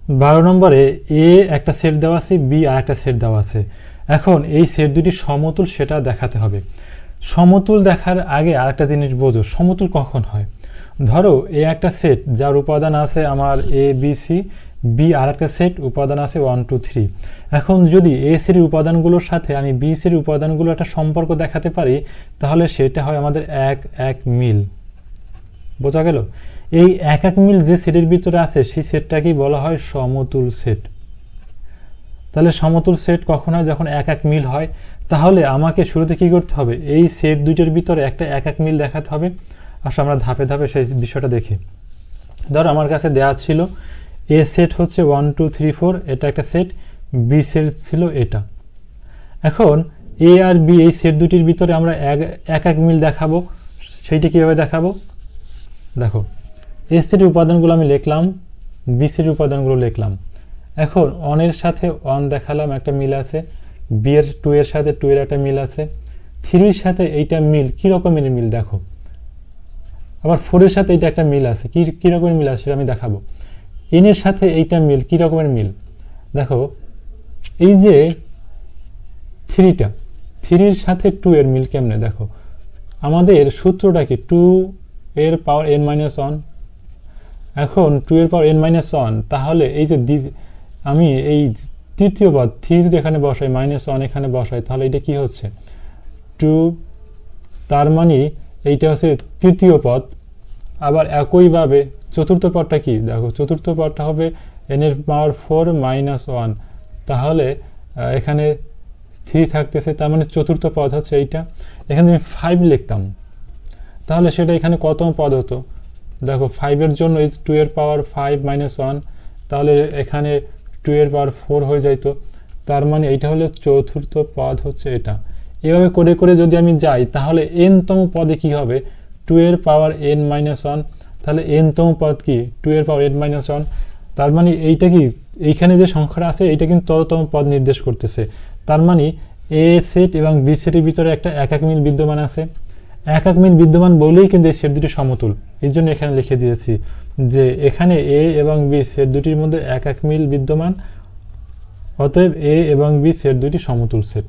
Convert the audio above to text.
12 নম্বরে এ একটা সেট দেওয়া আছে, বি আর একটা সেট দেওয়া আছে। এখন এই সেট দুটি সমতুল সেটা দেখাতে হবে। সমতুল দেখার আগে আরেকটা জিনিস বোঝো, সমতুল কখন হয়। ধরো এ একটা সেট যার উপাদান আছে আমার এ বি সি, বি আর একটা সেট উপাদান আছে 1 2 3। এখন যদি এ সেটের উপাদানগুলোর সাথে আমি বি সেটের উপাদানগুলো একটা সম্পর্ক দেখাতে পারি, তাহলে সেটা হয় আমাদের এক এক মিল। বোঝা গেল? এই এক এক মিল যে সেটের ভিতরে আছে সেই সেটটাকেই বলা হয় সমতুল সেট। তাহলে সমতুল সেট কখন হয়? যখন এক এক মিল হয়। তাহলে আমাকে শুরুতে কি করতে হবে? এই সেট দুইটার ভিতরে একটা এক এক মিল দেখাতে হবে। আসলে আমরা ধাপে ধাপে সেই বিষয়টা দেখি। ধর আমার কাছে দেওয়া ছিল এ সেট হচ্ছে 1 2 3 4, এটা একটা সেট, বি সেট ছিল এটা। এখন এ আর বি এই সেট দুটির ভিতরে আমরা এক এক মিল দেখাবো। সেইটা কীভাবে দেখাবো? দেখো, এ সেটের উপাদানগুলো আমি লিখলাম, বি সেটের উপাদানগুলো লিখলাম। এখন অনের সাথে অন দেখালাম, একটা মিল আছে। বি এর 2 এর সাথে 2 এর একটা মিল আছে। 3 এর সাথে এইটা মিল, কী রকমের মিল দেখো। আবার 4 এর সাথে এইটা একটা মিল আছে, কী রকমের মিল আছে সেটা আমি দেখাবো। এন এর সাথে এইটা মিল, কী রকমের মিল দেখো। এই যে 3টা, 3 এর সাথে 2 এর মিল কেমনে দেখো। আমাদের সূত্রটা কি? 2 এর পাওয়ার n মাইনাস 1। এখন 2 এর পাওয়ার n মাইনাস 1, তাহলে এই যে আমি এই তৃতীয় পদ 3 যদি এখানে বসাই, -1 এখানে বসাই, তাহলে এটা কি হচ্ছে? 2। তার মানে এইটা হচ্ছে তৃতীয় পদ। আবার একইভাবে চতুর্থ পদটা কি দেখো, চতুর্থ পদটা হবে n এর পাওয়ার 4 -1, তাহলে এখানে 3 থাকতেছে, তার মানে চতুর্থ পদ হচ্ছে এইটা। এখানে আমি 5 লিখতাম, তাহলে সেটা এখানে কতম পদ হতো দেখো। 5 এর জন্য এই 2 এর পাওয়ার 5 -1, তাহলে এখানে 2 এর পাওয়ার 4 হয়ে যাইতো। তার মানে এইটা হলো চতুর্থ পদ হচ্ছে এটা। এভাবে করে করে যদি আমি যাই, তাহলে n-তম পদে কি হবে? 2 এর পাওয়ার n-1, তাহলে n-তম পদ কি? 2 এর পাওয়ার n-1। তার মানে এইটা কি, এইখানে যে সংখ্যাটা আছে এইটা কিন্তু তততম পদ নির্দেশ করতেছে। তার মানে এ সেট এবং বি সেটের ভিতরে একটা এক এক মিল বিদ্যমান আছে। এক এক মিল বিদ্যমান বলেই কিন্তু এই সেট দুটি সমতুল। এই জন্য এখানে লিখে দিয়েছি যে এখানে এ এবং বি সেট দুটির মধ্যে এক এক মিল বিদ্যমান, অতএব এ এবং বি সেট দুটি সমতুল সেট।